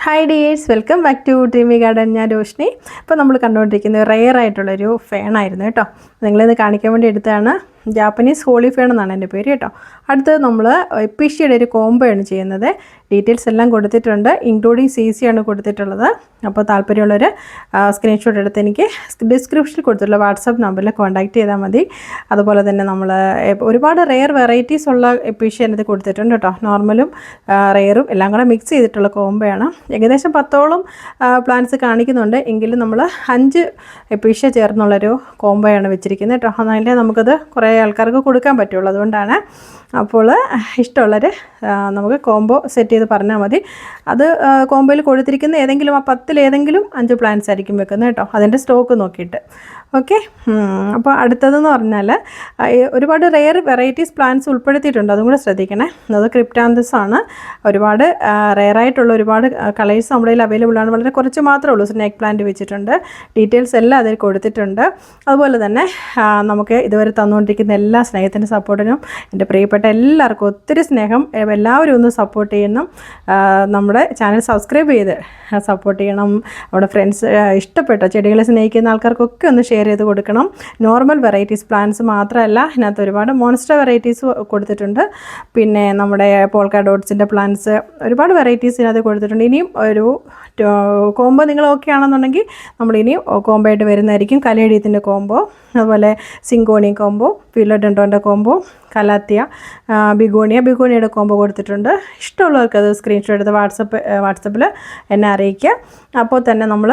Hi dears, welcome back to dreamy garden. ഞാൻ രോഷ്നി. ഇപ്പോൾ നമ്മൾ കണ്ടുകൊണ്ടിരിക്കുന്നത് റെയർ ആയിട്ടുള്ളൊരു ഫേണായിരുന്നു കേട്ടോ. നിങ്ങളിത് കാണിക്കാൻ വേണ്ടി എടുത്തതാണ്. ജാപ്പനീസ് ഹോളി ഫേൺ എന്നാണ് എൻ്റെ പേര് കേട്ടോ. അടുത്തത് നമ്മൾ എപ്പിഷ്യയുടെ ഒരു കോംബോ ആണ് ചെയ്യുന്നത്. ഡീറ്റെയിൽസ് എല്ലാം കൊടുത്തിട്ടുണ്ട്, ഇൻക്ലൂഡിങ് CC ആണ് കൊടുത്തിട്ടുള്ളത്. അപ്പോൾ താല്പര്യമുള്ളവർ സ്ക്രീൻഷോട്ട് എടുത്ത് എനിക്ക് ഡിസ്ക്രിപ്ഷനിൽ കൊടുത്തിട്ടുള്ള വാട്സാപ്പ് നമ്പറിൽ കോൺടാക്റ്റ് ചെയ്താൽ മതി. അതുപോലെ തന്നെ നമ്മൾ ഒരുപാട് റെയർ വെറൈറ്റീസ് ഉള്ള എപ്പിഷ്യ ഇത് കൊടുത്തിട്ടുണ്ട് കേട്ടോ. നോർമലും റെയറും എല്ലാം കൂടെ മിക്സ് ചെയ്തിട്ടുള്ള കോംബോ ആണ്. ഏകദേശം 10ഓളം പ്ലാന്റ്സ് കാണിക്കുന്നുണ്ട്, എങ്കിലും നമ്മൾ 5 എപ്പിഷ്യ ചേർന്നുള്ളൊരു കോംബോയാണ് വെച്ചിരിക്കുന്നത് കേട്ടോ. എന്നാലേ നമുക്കത് കുറേ ആൾക്കാർക്ക് കൊടുക്കാൻ പറ്റുള്ളൂ. അതുകൊണ്ടാണ്. അപ്പോൾ ഇഷ്ടമുള്ളവർ നമുക്ക് കോംബോ സെറ്റ് ചെയ്ത് പറഞ്ഞാൽ മതി. അത് കോംബോയിൽ കൊടുത്തിരിക്കുന്ന ഏതെങ്കിലും 10 ഏതെങ്കിലും 5 പ്ലാന്റ്സ് ആയിരിക്കും വെക്കുന്നത് കേട്ടോ, അതിൻ്റെ സ്റ്റോക്ക് നോക്കിയിട്ട്. ഓക്കെ. അപ്പോൾ അടുത്തതെന്ന് പറഞ്ഞാൽ ഒരുപാട് റെയർ വെറൈറ്റീസ് പ്ലാന്റ്സ് ഉൾപ്പെടുത്തിയിട്ടുണ്ട്, അതും കൂടെ ശ്രദ്ധിക്കണേ. അത് ക്രിപ്റ്റാന്തസ് ആണ്. ഒരുപാട് റെയറായിട്ടുള്ള ഒരുപാട് കളേഴ്സ് നമ്മുടെ കയ്യിൽ അവൈലബിൾ ആണ്. വളരെ കുറച്ച് മാത്രമേ ഉള്ളൂ. സ്നേക്ക് പ്ലാന്റ് വെച്ചിട്ടുണ്ട്. ഡീറ്റെയിൽസ് എല്ലാം അതിൽ കൊടുത്തിട്ടുണ്ട്. അതുപോലെ തന്നെ നമുക്ക് ഇതുവരെ തന്നുകൊണ്ടിരിക്കുന്ന എല്ലാ സ്നേഹത്തിൻ്റെ സപ്പോർട്ടിനും എൻ്റെ പ്രിയപ്പെട്ട എല്ലാവർക്കും ഒത്തിരി സ്നേഹം. എല്ലാവരും ഒന്ന് സപ്പോർട്ട് ചെയ്യണം. നമ്മുടെ ചാനൽ സബ്സ്ക്രൈബ് ചെയ്ത് സപ്പോർട്ട് ചെയ്യണം. നമ്മുടെ ഫ്രണ്ട്സ് ഇഷ്ടപ്പെട്ട ചെടികളെ സ്നേഹിക്കുന്ന ആൾക്കാർക്കൊക്കെ ഒന്ന് ഷെയർ ചെയ്ത് കൊടുക്കണം. നോർമൽ വെറൈറ്റീസ് പ്ലാന്റ്സ് മാത്രമല്ല, ഇതിനകത്ത് ഒരുപാട് മോൺസ്റ്റർ വെറൈറ്റീസ് കൊടുത്തിട്ടുണ്ട്. പിന്നെ നമ്മുടെ പോൾക്ക ഡോട്ട്സിൻ്റെ പ്ലാന്റ്സ് ഒരുപാട് വെറൈറ്റീസ് ഇതിനകത്ത് കൊടുത്തിട്ടുണ്ട്. ഇനിയും ഒരു കോംബോ നിങ്ങൾ ഓക്കെ ആണെന്നുണ്ടെങ്കിൽ നമ്മൾ ഇനിയും കോംബോ ആയിട്ട് വരുന്നതായിരിക്കും. കലേഡിയത്തിൻ്റെ കോംബോ, അതുപോലെ സിങ്കോണി കോംബോ, ഫിലോഡെൻഡ്രോൻ്റെ കോംബോ, കലാത്തിയ, ബിഗോണിയുടെ കോംബോ കൊടുത്തിട്ടുണ്ട്. ഇഷ്ടമുള്ളവർക്ക് അത് സ്ക്രീൻഷോട്ട് എടുത്ത് വാട്സപ്പിൽ എന്നെ അറിയിക്കുക. അപ്പോൾ തന്നെ നമ്മൾ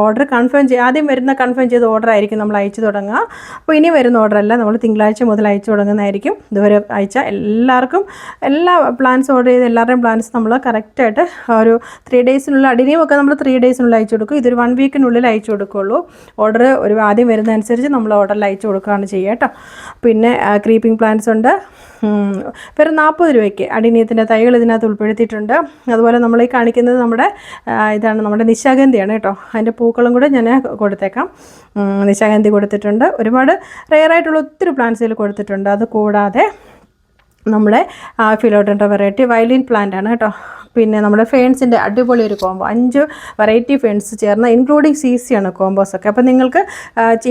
ഓർഡർ കൺഫേം ആദ്യം വരുന്ന കൺഫേം ചെയ്ത ഓർഡർ ആയിരിക്കും നമ്മൾ അയച്ചു തുടങ്ങുക. അപ്പോൾ ഇനി വരുന്ന ഓർഡറല്ല, നമ്മൾ തിങ്കളാഴ്ച മുതൽ അയച്ചു തുടങ്ങുന്നതായിരിക്കും. ഇതുവരെ അയച്ച എല്ലാവർക്കും എല്ലാ പ്ലാൻസ് ഓർഡർ ചെയ്ത എല്ലാവരുടെയും പ്ലാൻസ് നമ്മൾ കറക്റ്റായിട്ട് ഒരു 3 ഡേയ്സിനുള്ള അടിനിയുമൊക്കെ നമ്മൾ 3 ഡേയ്സിനുള്ളിൽ അയച്ചു കൊടുക്കും. ഇതൊരു 1 വീക്കിനുള്ളിൽ അയച്ചു കൊടുക്കുകയുള്ളൂ. ഓർഡർ ഒരു ആദ്യം വരുന്നതനുസരിച്ച് നമ്മൾ ഓർഡറിൽ അയച്ചു കൊടുക്കുകയാണ് ചെയ്യുക കേട്ടോ. പിന്നെ ക്രീപ്പിംഗ് പ്ലാന്റ്സ് ഉണ്ട്. വെറും 40 രൂപയ്ക്ക് അടിനീയത്തിൻ്റെ തൈകൾ ഇതിനകത്ത് ഉൾപ്പെടുത്തിയിട്ടുണ്ട്. അതുപോലെ നമ്മൾ ഈ കാണിക്കുന്നത് നമ്മുടെ ഇതാണ്, നമ്മുടെ നിശാഗന്ധിയാണ് കേട്ടോ. അതിൻ്റെ പൂക്കളും കൂടെ ഞാൻ കൊടുത്തേക്കാം. നിശാഗന്ധി കൊടുത്തിട്ടുണ്ട്. ഒരുപാട് റെയറായിട്ടുള്ള ഒത്തിരി പ്ലാന്റ്സുകൾ കൊടുത്തിട്ടുണ്ട്. അത് കൂടാതെ നമ്മുടെ ഫിലോഡെൻഡ്രോൺ വെറൈറ്റി വയലിൻ പ്ലാന്റ് ആണ് കേട്ടോ. പിന്നെ നമ്മുടെ ഫേൺസിൻ്റെ അടിപൊളി ഒരു കോംബോ, 5 വെറൈറ്റി ഫേൺസ് ചേർന്ന ഇൻക്ലൂഡിങ് CC ആണ് കോംബോസൊക്കെ. അപ്പോൾ നിങ്ങൾക്ക്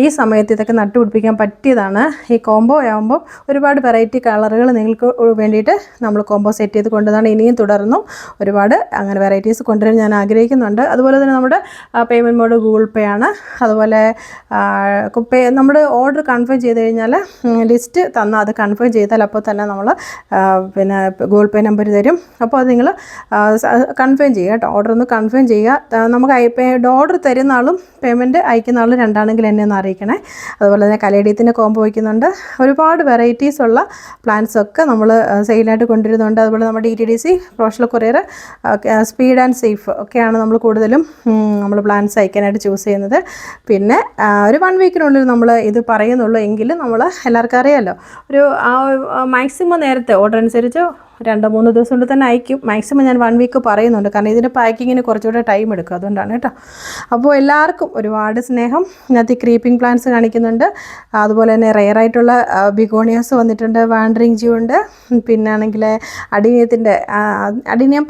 ഈ സമയത്ത് ഇതൊക്കെ നട്ടുപിടിപ്പിക്കാൻ പറ്റിയതാണ്. ഈ കോംബോ ആകുമ്പോൾ ഒരുപാട് വെറൈറ്റി കളറുകൾ നിങ്ങൾക്ക് വേണ്ടിയിട്ട് നമ്മൾ കോംബോ സെറ്റ് ചെയ്ത് കൊണ്ടുവന്നാണ്. ഇനിയും തുടർന്നും ഒരുപാട് അങ്ങനെ വെറൈറ്റീസ് കൊണ്ടുവരാൻ ഞാൻ ആഗ്രഹിക്കുന്നുണ്ട്. അതുപോലെ തന്നെ നമ്മുടെ പേയ്മെൻറ്റ് മോഡ് ഗൂഗിൾ പേ ആണ്. അതുപോലെ നമ്മുടെ ഓർഡർ കൺഫേം ചെയ്ത് കഴിഞ്ഞാൽ ലിസ്റ്റ് തന്നാൽ അത് കൺഫേം ചെയ്താൽ അപ്പോൾ തന്നെ നമ്മൾ പിന്നെ ഗൂഗിൾ പേ നമ്പർ തരും. അപ്പോൾ അത് നിങ്ങൾ കൺഫേം ചെയ്യുക കേട്ടോ. ഓർഡർ ഒന്ന് കൺഫേം ചെയ്യുക. നമുക്ക് ഓർഡർ തരുന്ന ആളും പേയ്മെൻറ്റ് അയക്കുന്ന ആളും രണ്ടാണെങ്കിൽ എന്നെ ഒന്ന് അറിയിക്കണേ. അതുപോലെ തന്നെ കലേഡിയത്തിൻ്റെ കോംബോ വയ്ക്കുന്നുണ്ട്. ഒരുപാട് വെറൈറ്റീസ് ഉള്ള പ്ലാന്റ്സ് ഒക്കെ നമ്മൾ സെയിലായിട്ട് കൊണ്ടുവരുന്നുണ്ട്. അതുപോലെ നമ്മുടെ DTDC professional courier, speed and safe ഒക്കെയാണ് നമ്മൾ കൂടുതലും നമ്മൾ പ്ലാന്റ്സ് അയക്കാനായിട്ട് ചൂസ് ചെയ്യുന്നത്. പിന്നെ ഒരു 1 വീക്കിനുള്ളിൽ നമ്മൾ ഇത് പറയുന്നുള്ളൂ. എങ്കിലും നമ്മൾ എല്ലാവർക്കും അറിയാമല്ലോ, ഒരു മാക്സിമം നേരത്തെ ഓർഡർ അനുസരിച്ച് 2-3 ദിവസം കൊണ്ട് തന്നെ അയക്കും. മാക്സിമം ഞാൻ 1 വീക്ക് പറയുന്നുണ്ട്, കാരണം ഇതിൻ്റെ പാക്കിങ്ങിന് കുറച്ചുകൂടെ ടൈം എടുക്കും. അതുകൊണ്ടാണ് കേട്ടോ. അപ്പോൾ എല്ലാവർക്കും ഒരുപാട് സ്നേഹം. ഇതിനകത്ത് ക്രീപ്പിംഗ് പ്ലാന്റ്സ് കാണിക്കുന്നുണ്ട്. അതുപോലെ തന്നെ റെയറായിട്ടുള്ള ബിഗോണിയാസ് വന്നിട്ടുണ്ട്. വാൻഡറിങ് ജ്യൂ ഉണ്ട്. പിന്നെ ആണെങ്കിൽ അഡിനിയം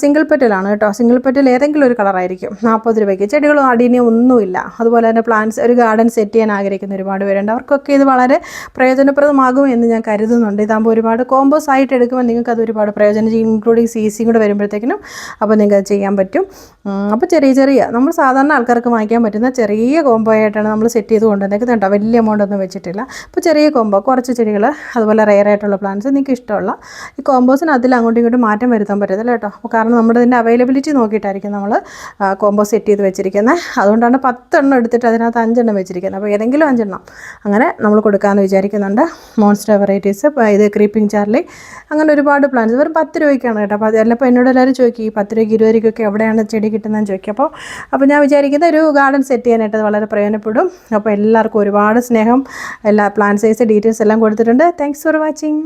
സിംഗിൾ പെറ്റലാണ് കേട്ടോ. സിംഗിൾ പെറ്റൽ ഏതെങ്കിലും ഒരു കളറായിരിക്കും. 40 രൂപയ്ക്ക്. ചെടികളും അഡിനിയം ഒന്നുമില്ല. അതുപോലെ തന്നെ പ്ലാന്റ്സ് ഒരു ഗാർഡൻ സെറ്റ് ചെയ്യാൻ ആഗ്രഹിക്കുന്ന ഒരുപാട് പേരുണ്ട്. അവർക്കൊക്കെ ഇത് വളരെ പ്രയോജനപ്രദമാകും എന്ന് ഞാൻ കരുതുന്നുണ്ട്. ഇതാകുമ്പോൾ ഒരുപാട് കോമ്പോസ് ആയിട്ട് എടുക്കുമ്പോൾ നിങ്ങൾക്ക് അത് ഒരുപാട് പ്രയോജനം ചെയ്യും. ഇൻക്ലൂഡിങ് CC കൂടെ വരുമ്പോഴത്തേക്കിനും അപ്പോൾ നിങ്ങൾക്ക് അത് ചെയ്യാൻ പറ്റും. അപ്പോൾ ചെറിയ നമ്മൾ സാധാരണ ആൾക്കാർക്ക് വാങ്ങിക്കാൻ പറ്റുന്ന ചെറിയ കോംബോ ആയിട്ടാണ് നമ്മൾ സെറ്റ് ചെയ്ത് കൊണ്ടുവന്നേക്കുന്നത് കേട്ടോ. വലിയ എമൗണ്ട് ഒന്നും വെച്ചിട്ടില്ല. അപ്പോൾ ചെറിയ കോംബോ, കുറച്ച് ചെടികൾ, അതുപോലെ റെയർ ആയിട്ടുള്ള പ്ലാന്റ്സ് നിങ്ങൾക്ക് ഇഷ്ടമുള്ള ഈ കോംബോസിന് അതിൽ അങ്ങോട്ടും ഇങ്ങോട്ടും മാറ്റം വരുത്താൻ പറ്റത്തില്ല കേട്ടോ. അപ്പോൾ കാരണം നമ്മുടെ ഇതിൻ്റെ അവൈലബിലിറ്റി നോക്കിയിട്ടായിരിക്കും നമ്മൾ കോംബോ സെറ്റ് ചെയ്ത് വെച്ചിരിക്കുന്നത്. അതുകൊണ്ടാണ് 10 എണ്ണം എടുത്തിട്ട് അതിനകത്ത് 5 എണ്ണം വെച്ചിരിക്കുന്നത്. അപ്പോൾ ഏതെങ്കിലും 5 എണ്ണം അങ്ങനെ നമ്മൾ കൊടുക്കാമെന്ന് വിചാരിക്കുന്നുണ്ട്. മോൺസ്റ്റർ വെറൈറ്റീസ്, ഇത് ക്രീപ്പിംഗ് ചാർലി, അങ്ങനെ ഒരുപാട് പ്ലാന്റ്സ് വെറും 10 രൂപയ്ക്കാണ് കേട്ടോ. അപ്പോൾ അതല്ലപ്പോൾ എന്നോട് എല്ലാവരും ചോദിക്കും ഈ 10 രൂപയ്ക്ക് 20 രൂപയ്ക്കൊക്കെ എവിടെയാണ് ചെടി കിട്ടുന്നതെന്ന് ചോദിക്കും. അപ്പോൾ ഞാൻ വിചാരിക്കുന്നത് ഒരു ഗാർഡൻ സെറ്റ് ചെയ്യാനായിട്ട് അത് വളരെ പ്രയോജനപ്പെടും. അപ്പോൾ എല്ലാവർക്കും ഒരുപാട് സ്നേഹം. എല്ലാ പ്ലാന്റ് സൈസ് ഡീറ്റെയിൽസ് എല്ലാം കൊടുത്തിട്ടുണ്ട്. Thanks for watching.